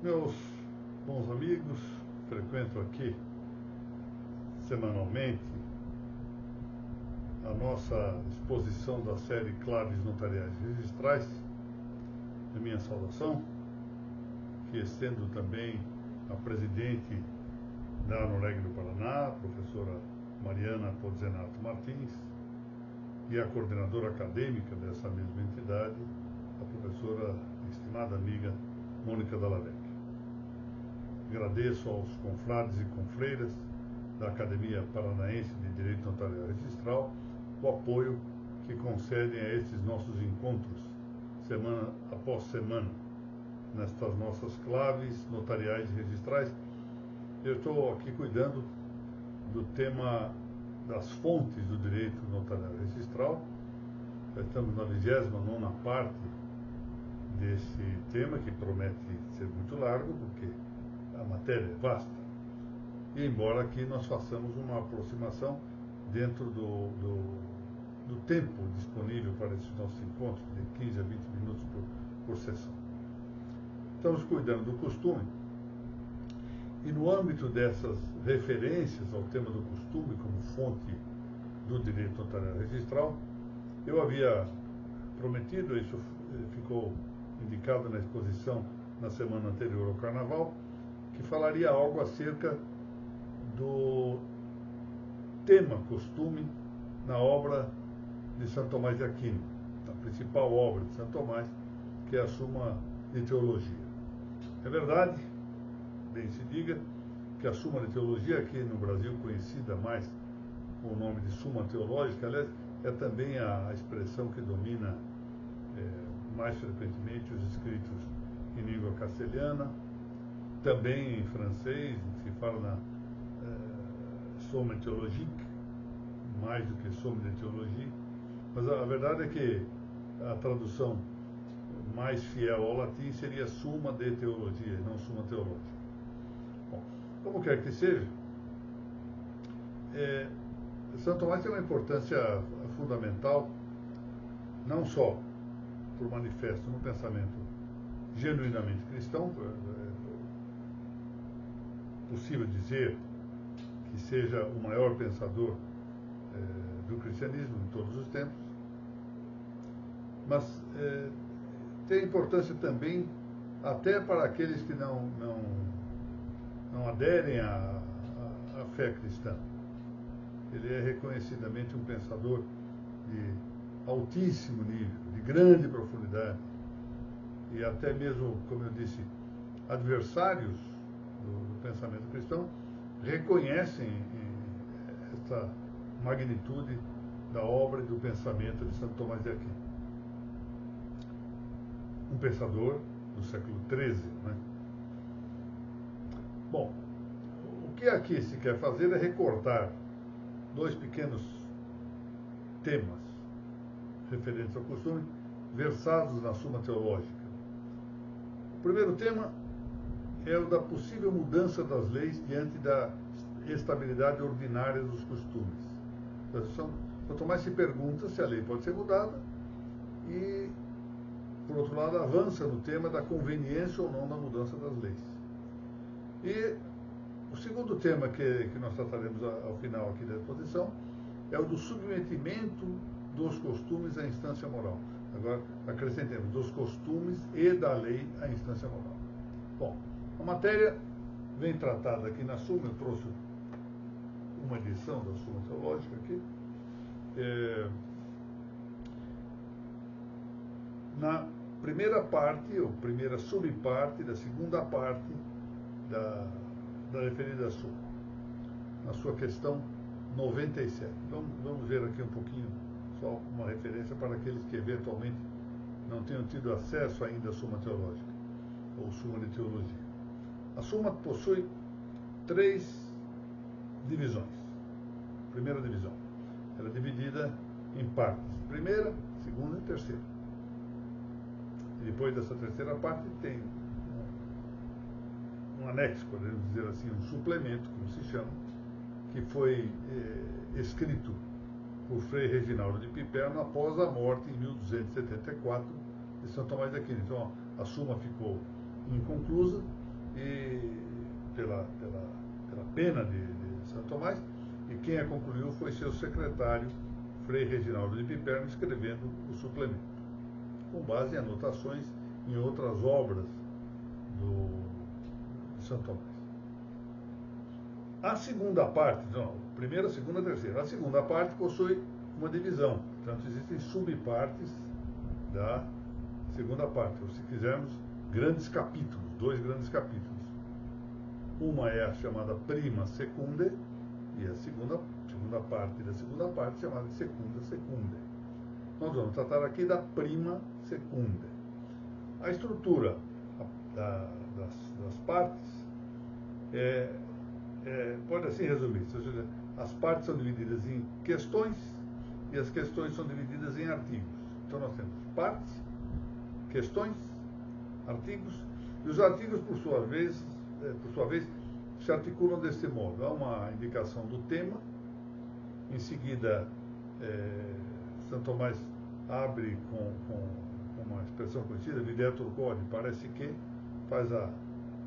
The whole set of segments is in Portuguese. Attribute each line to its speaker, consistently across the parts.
Speaker 1: Meus bons amigos, frequento aqui semanalmente a nossa exposição da série Claves Notariais Registrais. A minha saudação, que estendo também a presidente da ANOREG do Paraná, a professora Mariana Podzenato Martins, e a coordenadora acadêmica dessa mesma entidade, a professora estimada amiga Mônica Dallavec. Agradeço aos confrades e confreiras da Academia Paranaense de Direito Notarial Registral o apoio que concedem a esses nossos encontros, semana após semana, nestas nossas claves notariais e registrais. Eu estou aqui cuidando do tema das fontes do direito notarial registral. Já estamos na 29ª parte desse tema, que promete ser muito largo, porque a matéria é vasta. E embora aqui nós façamos uma aproximação dentro do tempo disponível para esses nossos encontros, de 15 a 20 minutos por sessão. Estamos cuidando do costume, e no âmbito dessas referências ao tema do costume como fonte do direito notarial registral, eu havia prometido, isso ficou indicado na exposição na semana anterior ao Carnaval, que falaria algo acerca do tema costume na obra de Santo Tomás de Aquino, a principal obra de Santo Tomás, que é a Suma de Teologia. É verdade, bem se diga, que a Suma de Teologia, aqui no Brasil conhecida mais com o nome de Suma Teológica, aliás, é também a expressão que domina mais frequentemente os escritos em língua castelhana, também em francês, se fala na Somme Théologique, mais do que Somme de Teologia, mas a verdade é que a tradução mais fiel ao latim seria Summa de Teologia, e não Summa Teológica. Bom, como quer que seja, Santo Tomás tem uma importância fundamental, não só por manifesto no pensamento genuinamente cristão, possível dizer que seja o maior pensador do cristianismo em todos os tempos, mas tem importância também até para aqueles que não aderem à fé cristã. Ele é reconhecidamente um pensador de altíssimo nível, de grande profundidade, e até mesmo, como eu disse, adversários do pensamento cristão reconhecem essa magnitude da obra e do pensamento de Santo Tomás de Aquino. Um pensador do século XIII, né? Bom, o que aqui se quer fazer é recortar dois pequenos temas referentes ao costume, versados na Suma Teológica. O primeiro tema é o da possível mudança das leis diante da estabilidade ordinária dos costumes. São Tomás se pergunta se a lei pode ser mudada e, por outro lado, avança no tema da conveniência ou não da mudança das leis. E o segundo tema que nós trataremos ao final aqui da exposição é o do submetimento dos costumes à instância moral. Agora, acrescentemos, dos costumes e da lei à instância moral. Bom, a matéria vem tratada aqui na Suma, eu trouxe uma edição da Suma Teológica aqui. Na primeira parte, ou primeira subparte da segunda parte da referida Suma, na sua questão 97. Vamos ver aqui um pouquinho, só uma referência para aqueles que eventualmente não tenham tido acesso ainda à Suma Teológica, ou Suma de Teologia. A Suma possui 3 divisões. Primeira divisão, ela é dividida em partes, primeira, segunda e terceira. E depois dessa terceira parte tem um anexo, podemos dizer assim, um suplemento, como se chama, que foi escrito por Frei Reginaldo de Piperno após a morte, em 1274, de Santo Tomás de Aquino. Então, a Suma ficou inconclusa, e pela pena de Santo Tomás, e quem a concluiu foi seu secretário, Frei Reginaldo de Piperno, escrevendo o suplemento, com base em anotações em outras obras de Santo Tomás. A segunda parte, não, primeira, segunda, terceira. A segunda parte possui uma divisão, portanto existem subpartes da segunda parte, ou se quisermos, grandes capítulos, 2 grandes capítulos. Uma é a chamada prima secunde, e a segunda parte da segunda parte chamada de secunda secunde. Nós vamos tratar aqui da prima secunde. A estrutura das partes pode assim resumir-se, ou seja, as partes são divididas em questões e as questões são divididas em artigos. Então nós temos partes, questões, artigos, e os artigos, por sua vez, se articulam desse modo. Há uma indicação do tema, em seguida Santo Tomás abre com uma expressão conhecida, videtur quod, parece que, faz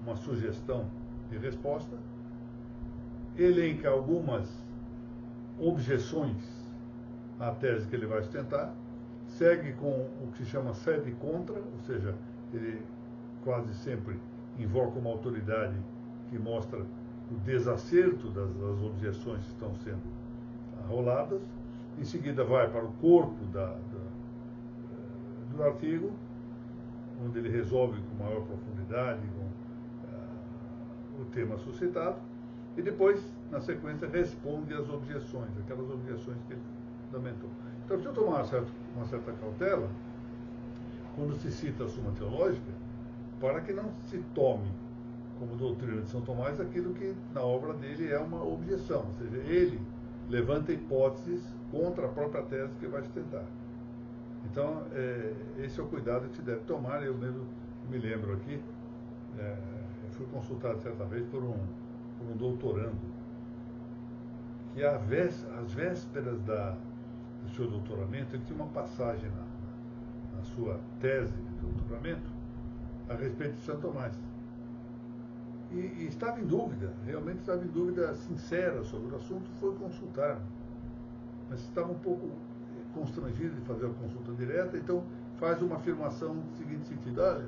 Speaker 1: uma sugestão de resposta, elenca algumas objeções à tese que ele vai sustentar, segue com o que se chama sede contra, ou seja, ele quase sempre invoca uma autoridade que mostra o desacerto das objeções que estão sendo arroladas. Em seguida vai para o corpo do artigo, onde ele resolve com maior profundidade o tema suscitado, e depois, na sequência, responde às objeções, aquelas objeções que ele fundamentou. Então, precisa tomar uma certa cautela quando se cita a Suma Teológica, para que não se tome como doutrina de São Tomás aquilo que na obra dele é uma objeção, ou seja, ele levanta hipóteses contra a própria tese que vai sustentar. Então, esse é o cuidado que se deve tomar. Eu mesmo me lembro aqui, eu fui consultado certa vez por um doutorando, que às vésperas do seu doutoramento, ele tinha uma passagem na sua tese de doutoramento a respeito de Santo Tomás. E estava em dúvida, realmente estava em dúvida sincera sobre o assunto, foi consultar. Mas estava um pouco constrangido de fazer a consulta direta, então faz uma afirmação no seguinte sentido: olha,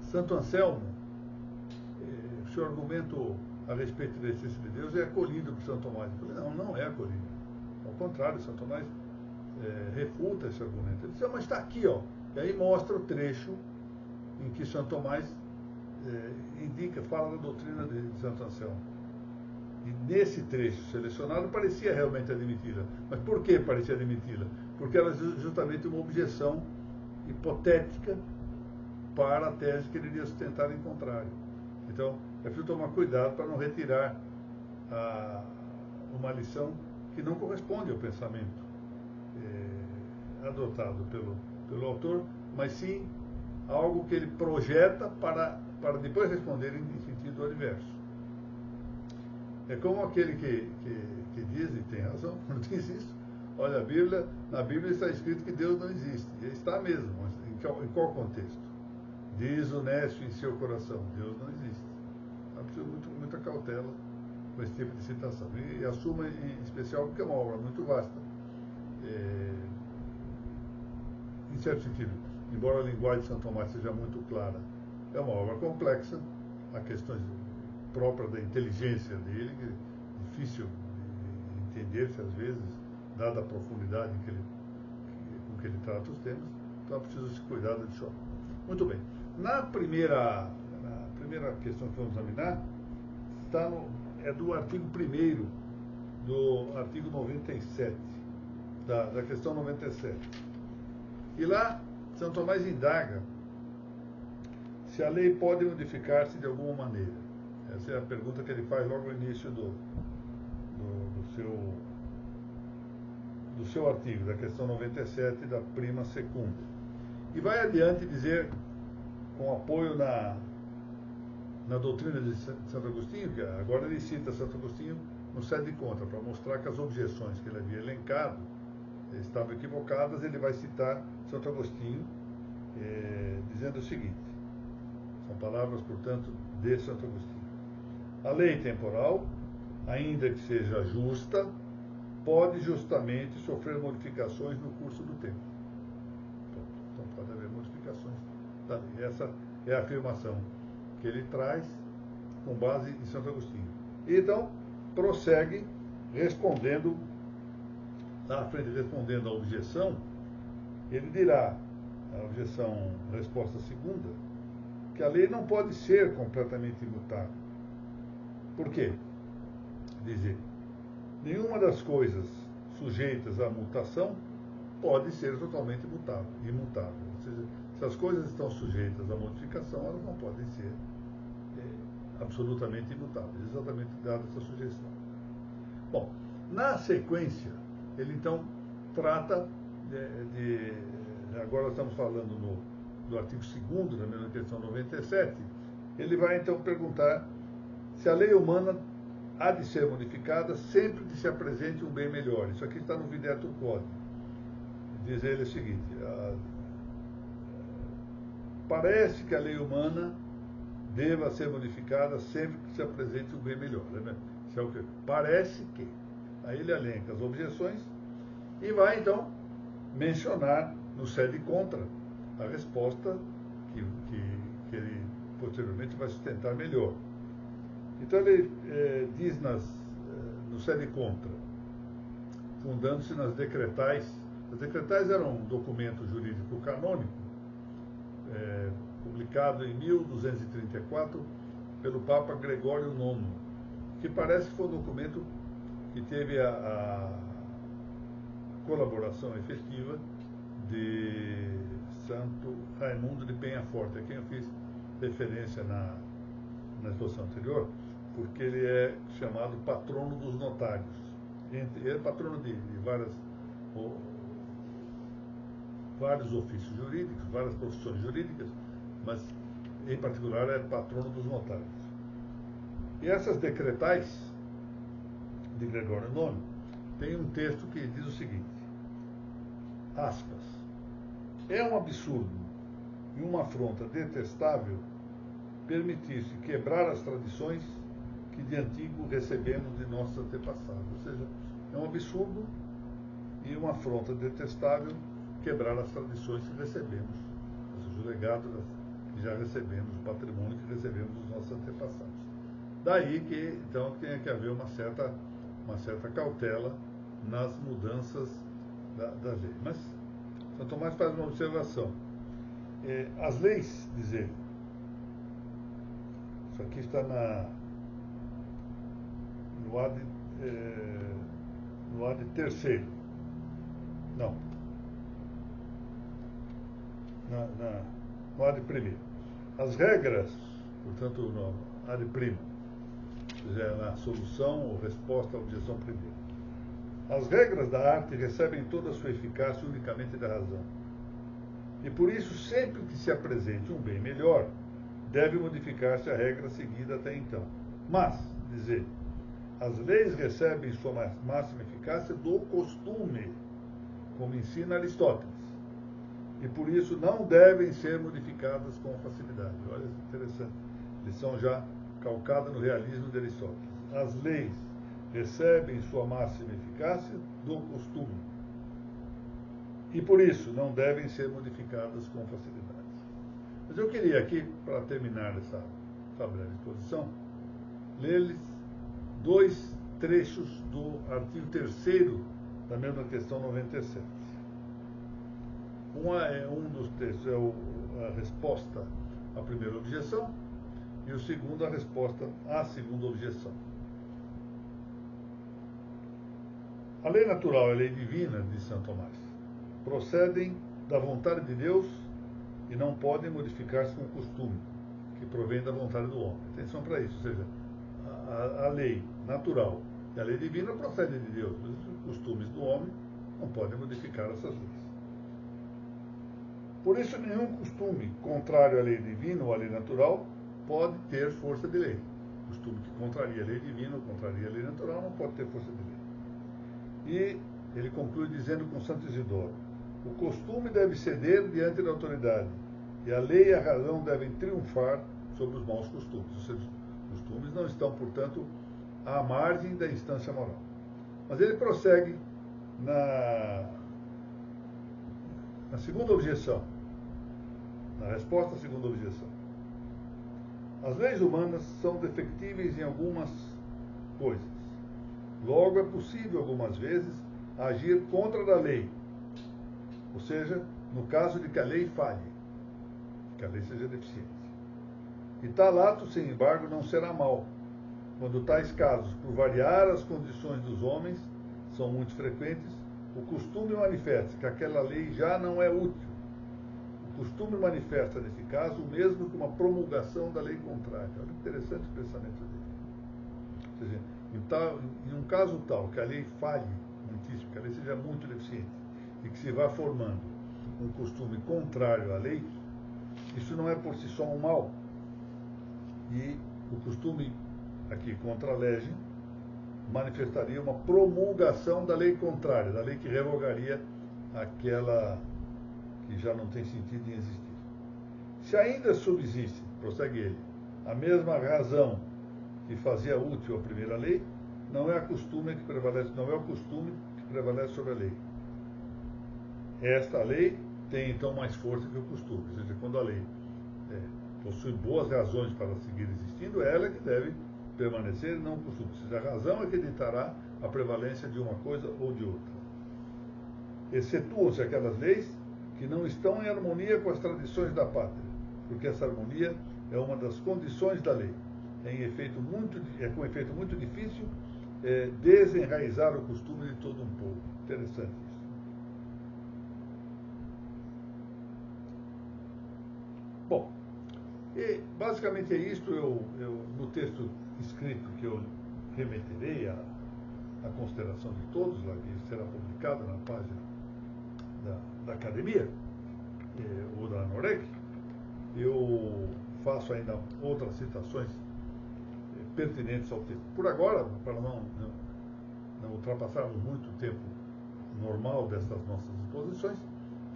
Speaker 1: Santo Anselmo, o seu argumento a respeito da existência de Deus é acolhido por Santo Tomás. Eu falei, não é acolhido. Ao contrário, Santo Tomás refuta esse argumento. Ele disse, mas está aqui, ó. E aí mostra o trecho em que Santo Tomás fala da doutrina de Santo Anselmo. E nesse trecho selecionado parecia realmente admiti-la. Mas por que parecia admiti-la? Porque era justamente uma objeção hipotética para a tese que ele iria sustentar em contrário. Então, é preciso tomar cuidado para não retirar uma lição que não corresponde ao pensamento adotado pelo autor, mas sim algo que ele projeta para depois responder em sentido adverso. É como aquele que diz, e tem razão, quando diz isso, olha, na Bíblia está escrito que Deus não existe. E está mesmo, mas em qual contexto? Diz o nécio em seu coração, Deus não existe. É preciso muita cautela com esse tipo de citação. E a Suma em especial, porque é uma obra muito vasta. Em certo sentido, embora a linguagem de Santo Tomás seja muito clara, é uma obra complexa, há questões próprias da inteligência dele, que é difícil de entender-se às vezes, dada a profundidade com que ele trata os temas, então é preciso se cuidar disso. Muito bem. Na primeira questão que vamos examinar, é do artigo 1º, do artigo 97, da questão 97. E lá, Santo Tomás indaga se a lei pode modificar-se de alguma maneira. Essa é a pergunta que ele faz logo no início do seu artigo, da questão 97, da prima secunda. E vai adiante dizer, com apoio na doutrina de Santo Agostinho, que agora ele cita Santo Agostinho no sede contra, para mostrar que as objeções que ele havia elencado estavam equivocadas. Ele vai citar Santo Agostinho, dizendo o seguinte: São palavras, portanto, de Santo Agostinho. A lei temporal, ainda que seja justa, pode justamente sofrer modificações no curso do tempo. Então pode haver modificações da lei. Essa é a afirmação que ele traz com base em Santo Agostinho. E então, prossegue respondendo à objeção, ele dirá, a objeção, resposta segunda, que a lei não pode ser completamente imutável. Por quê? Diz ele, nenhuma das coisas sujeitas à mutação pode ser totalmente imutável. Ou seja, se as coisas estão sujeitas à modificação, elas não podem ser absolutamente imutáveis, exatamente dada essa sugestão. Bom, na sequência, ele então trata agora estamos falando do artigo 2º da mesma questão 97, ele vai então perguntar se a lei humana há de ser modificada sempre que se apresente um bem melhor. Isso aqui está no Videtur Quod. Diz ele o seguinte, parece que a lei humana deva ser modificada sempre que se apresente um bem melhor. Isso é o que parece que. Aí ele elenca as objeções e vai então mencionar no sede contra a resposta que ele posteriormente vai sustentar melhor. Então ele diz no sede contra, fundando-se nas decretais. As decretais eram um documento jurídico canônico, publicado em 1234 pelo Papa Gregório IX, que parece que foi um documento que teve a colaboração efetiva de Santo Raimundo de Penhaforte, a quem eu fiz referência na exposição anterior, porque ele é chamado patrono dos notários. Ele é patrono de vários ofícios jurídicos, várias profissões jurídicas, mas em particular é patrono dos notários. E essas decretais de Gregório IX tem um texto que diz o seguinte, aspas, é um absurdo e uma afronta detestável permitir-se quebrar as tradições que de antigo recebemos de nossos antepassados. Ou seja, é um absurdo e uma afronta detestável quebrar as tradições que recebemos, ou seja, o legado que já recebemos, o patrimônio que recebemos dos nossos antepassados. Daí que, então, tem que haver uma certa cautela nas mudanças da lei. Mas São Tomás faz uma observação. As leis, diz ele, isso aqui está no ad terceiro. Não. No ad primeiro. As regras, portanto, no ad primo, na solução ou resposta à objeção primeira. As regras da arte recebem toda a sua eficácia unicamente da razão. E por isso, sempre que se apresente um bem melhor, deve modificar-se a regra seguida até então. Mas, diz ele, as leis recebem sua máxima eficácia do costume, como ensina Aristóteles. E por isso não devem ser modificadas com facilidade. Olha, interessante. Lição já calcada no realismo de Aristóteles. As leis recebem sua máxima eficácia do costume. E por isso não devem ser modificadas com facilidade. Mas eu queria aqui, para terminar essa breve exposição, ler-lhes 2 trechos do artigo 3º da mesma questão 97. Um dos textos é a resposta à primeira objeção e o segundo a resposta à segunda objeção. A lei natural e a lei divina, diz Santo Tomás, procedem da vontade de Deus e não podem modificar-se com o costume, que provém da vontade do homem. Atenção para isso, ou seja, a lei natural e a lei divina procedem de Deus, mas os costumes do homem não podem modificar essas leis. Por isso, nenhum costume contrário à lei divina ou à lei natural pode ter força de lei. O costume que contraria a lei divina ou contraria a lei natural não pode ter força de lei. E ele conclui dizendo com Santo Isidoro, o costume deve ceder diante da autoridade, e a lei e a razão devem triunfar sobre os maus costumes. Os seus costumes não estão, portanto, à margem da instância moral. Mas ele prossegue na segunda objeção, na resposta à segunda objeção. As leis humanas são defectíveis em algumas coisas. Logo, é possível, algumas vezes, agir contra a lei. Ou seja, no caso de que a lei falhe, que a lei seja deficiente. E tal ato, sem embargo, não será mal, quando tais casos, por variar as condições dos homens, são muito frequentes, o costume manifesta que aquela lei já não é útil. O costume manifesta, nesse caso, o mesmo que uma promulgação da lei contrária. Olha que interessante o pensamento dele. Ou seja, em um caso tal, que a lei falhe muitíssimo, que a lei seja muito deficiente, e que se vá formando um costume contrário à lei, isso não é por si só um mal. E o costume aqui contra a lege manifestaria uma promulgação da lei contrária, da lei que revogaria aquela que já não tem sentido em existir. Se ainda subsiste, prossegue ele, a mesma razão que fazia útil a primeira lei, não é o costume que prevalece sobre a lei. Esta lei tem então mais força que o costume, ou seja, quando a lei possui boas razões para seguir existindo, é ela que deve permanecer e não o costume. Ou seja, a razão é que ditará a prevalência de uma coisa ou de outra. Excetuam-se aquelas leis que não estão em harmonia com as tradições da pátria, porque essa harmonia é uma das condições da lei. Com efeito muito difícil desenraizar o costume de todo um povo. Interessante isso. Bom, e basicamente é isto. No texto escrito que eu remeterei à consideração de todos, lá que será publicado na página da academia, ou da Noreg, eu faço ainda outras citações pertinentes ao texto. Por agora, para não ultrapassarmos muito o tempo normal dessas nossas exposições,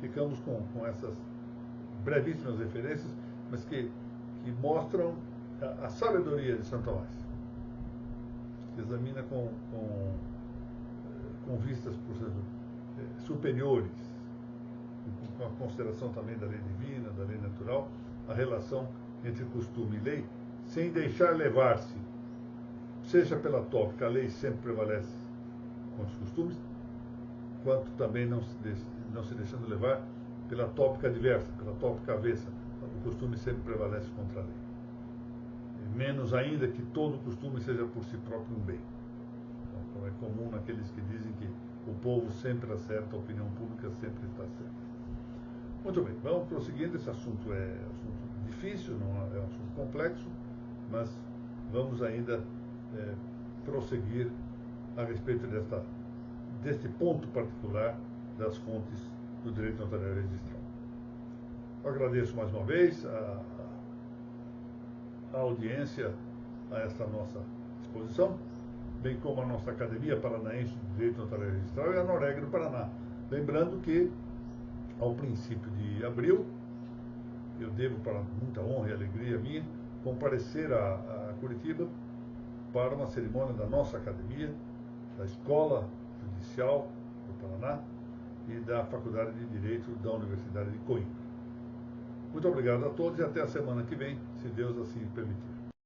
Speaker 1: ficamos com essas brevíssimas referências, mas que mostram a sabedoria de Santo Tomás. Examina com vistas, portanto, superiores, com a consideração também da lei divina, da lei natural, a relação entre costume e lei, sem deixar levar-se, seja pela tópica, a lei sempre prevalece contra os costumes, quanto também não se deixando levar pela tópica adversa, pela tópica avessa, o costume sempre prevalece contra a lei. Menos ainda que todo costume seja por si próprio um bem. Então, é comum naqueles que dizem que o povo sempre acerta, a opinião pública sempre está certa. Muito bem, vamos prosseguindo. Esse assunto é assunto difícil, não é um assunto complexo, mas vamos ainda prosseguir a respeito deste ponto particular das fontes do direito notarial registral. Eu agradeço mais uma vez a audiência a esta nossa exposição, bem como a nossa Academia Paranaense de Direito Notarial Registral e a Noreg do Paraná. Lembrando que, ao princípio de abril, eu devo, para muita honra e alegria minha, comparecer a Curitiba para uma cerimônia da nossa academia, da Escola Judicial do Paraná e da Faculdade de Direito da Universidade de Coimbra. Muito obrigado a todos e até a semana que vem, se Deus assim permitir.